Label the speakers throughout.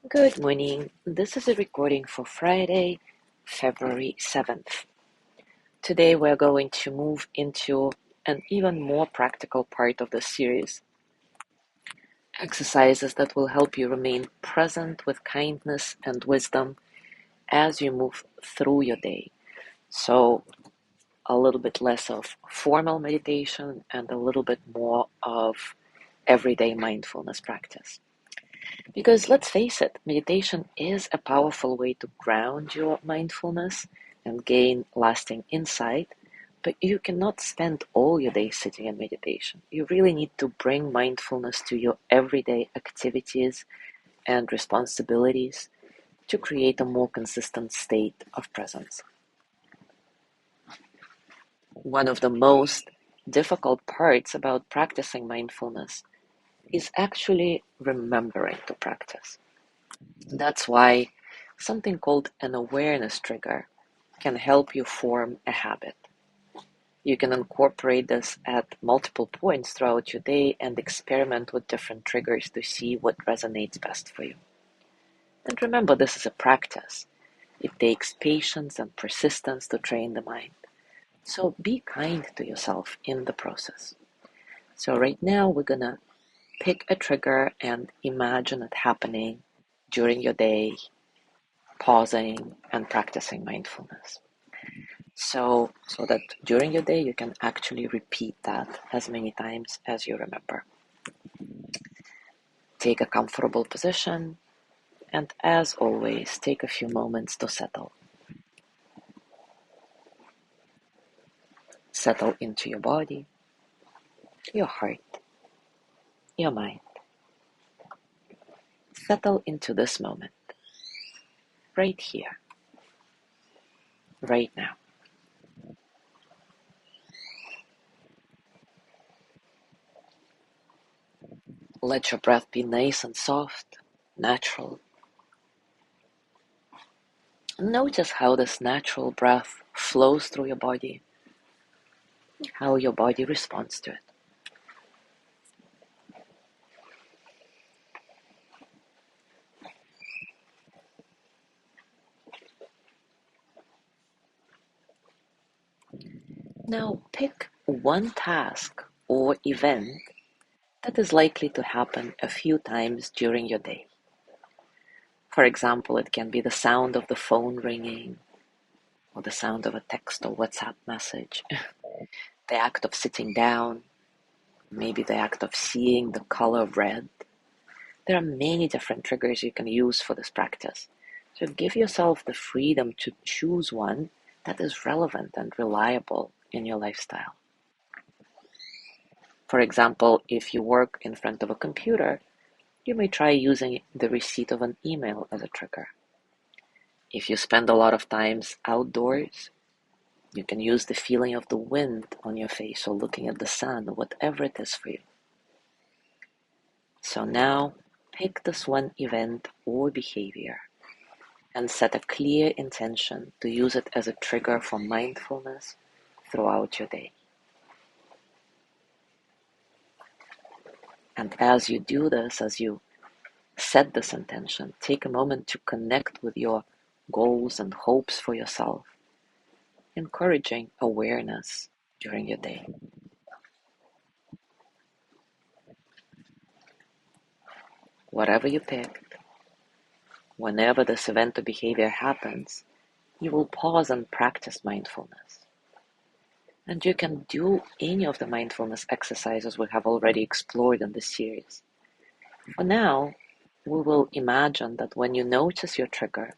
Speaker 1: Good morning. This is a recording for Friday, February 7th. Today we're going to move into an even more practical part of the series. Exercises that will help you remain present with kindness and wisdom as you move through your day. So a little bit less of formal meditation and a little bit more of everyday mindfulness practice. Because let's face it, meditation is a powerful way to ground your mindfulness and gain lasting insight, but you cannot spend all your day sitting in meditation. You really need to bring mindfulness to your everyday activities and responsibilities to create a more consistent state of presence. One of the most difficult parts about practicing mindfulness is actually remembering to practice. That's why something called an awareness trigger can help you form a habit. You can incorporate this at multiple points throughout your day and experiment with different triggers to see what resonates best for you. And remember, this is a practice. It takes patience and persistence to train the mind. So be kind to yourself in the process. So right now we're gonna pick a trigger and imagine it happening during your day, pausing and practicing mindfulness. So that during your day you can actually repeat that as many times as you remember. Take a comfortable position, and as always, take a few moments to settle. Settle into your body, your heart, your mind. Settle into this moment, right here, right now. Let your breath be nice and soft, natural. Notice how this natural breath flows through your body, how your body responds to it. Now pick one task or event that is likely to happen a few times during your day. For example, it can be the sound of the phone ringing, or the sound of a text or WhatsApp message, the act of sitting down, maybe the act of seeing the color red. There are many different triggers you can use for this practice. So give yourself the freedom to choose one that is relevant and reliable in your lifestyle. For example, if you work in front of a computer, you may try using the receipt of an email as a trigger. If you spend a lot of times outdoors, you can use the feeling of the wind on your face or looking at the sun or whatever it is for you. So now pick this one event or behavior and set a clear intention to use it as a trigger for mindfulness throughout your day. And as you do this, as you set this intention, take a moment to connect with your goals and hopes for yourself, encouraging awareness during your day. Whatever you picked, whenever this event or behavior happens, you will pause and practice mindfulness. And you can do any of the mindfulness exercises we have already explored in this series. For now, we will imagine that when you notice your trigger,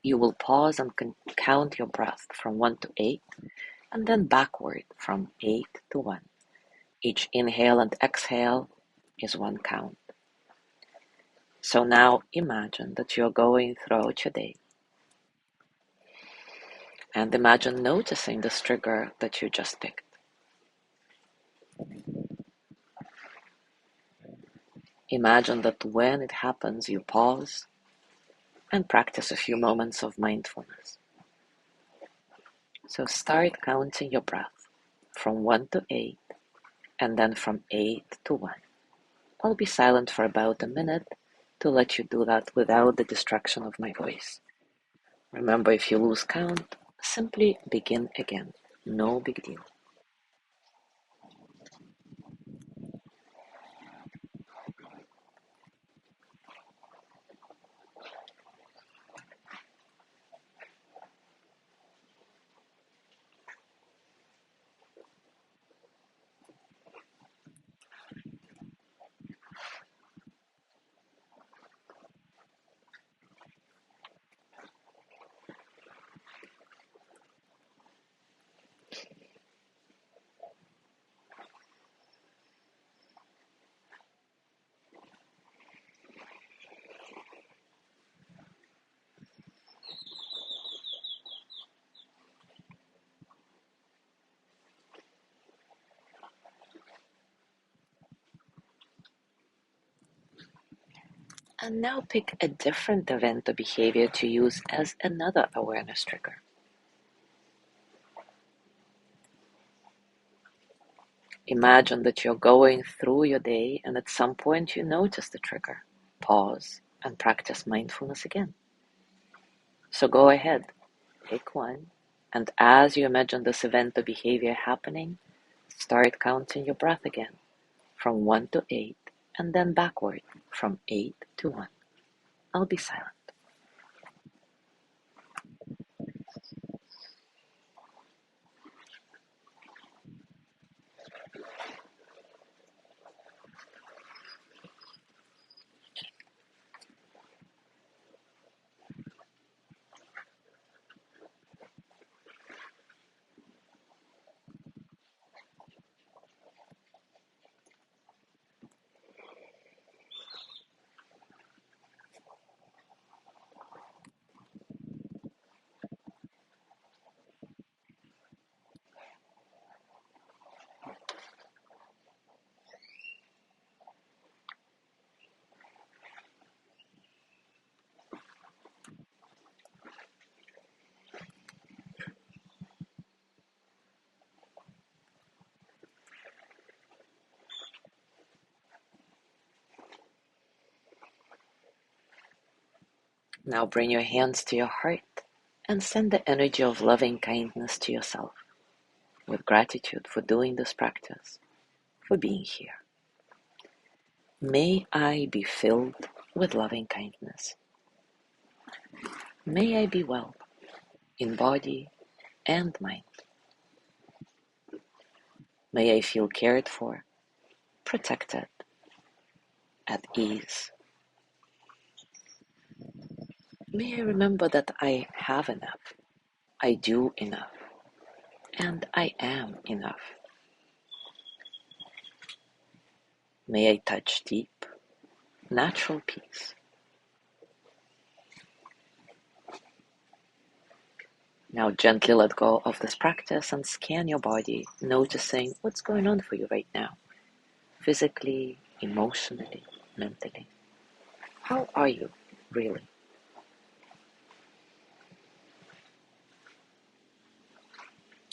Speaker 1: you will pause and count your breath from 1 to 8, and then backward from 8 to 1. Each inhale and exhale is one count. So now imagine that you're going throughout your day. And imagine noticing this trigger that you just picked. Imagine that when it happens, you pause and practice a few moments of mindfulness. So start counting your breath from 1 to 8, and then from 8 to 1. I'll be silent for about a minute, to let you do that without the distraction of my voice. Remember, if you lose count, simply begin again. No big deal. And now pick a different event or behavior to use as another awareness trigger. Imagine that you're going through your day and at some point you notice the trigger. Pause and practice mindfulness again. So go ahead, pick one, and as you imagine this event or behavior happening, start counting your breath again from 1 to 8 and then backward from 8 to 1. I'll be silent. Now bring your hands to your heart and send the energy of loving kindness to yourself with gratitude for doing this practice, for being here. May I be filled with loving kindness. May I be well in body and mind. May I feel cared for, protected, at ease. May I remember that I have enough, I do enough, and I am enough. May I touch deep, natural peace. Now gently let go of this practice and scan your body, noticing what's going on for you right now, physically, emotionally, mentally. How are you, really?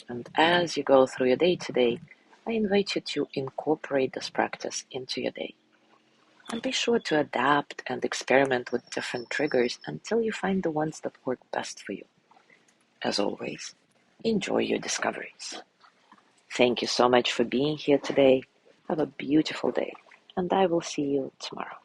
Speaker 1: And as you go through your day today, I invite you to incorporate this practice into your day. And be sure to adapt and experiment with different triggers until you find the ones that work best for you. As always, enjoy your discoveries. Thank you so much for being here today. Have a beautiful day, and I will see you tomorrow.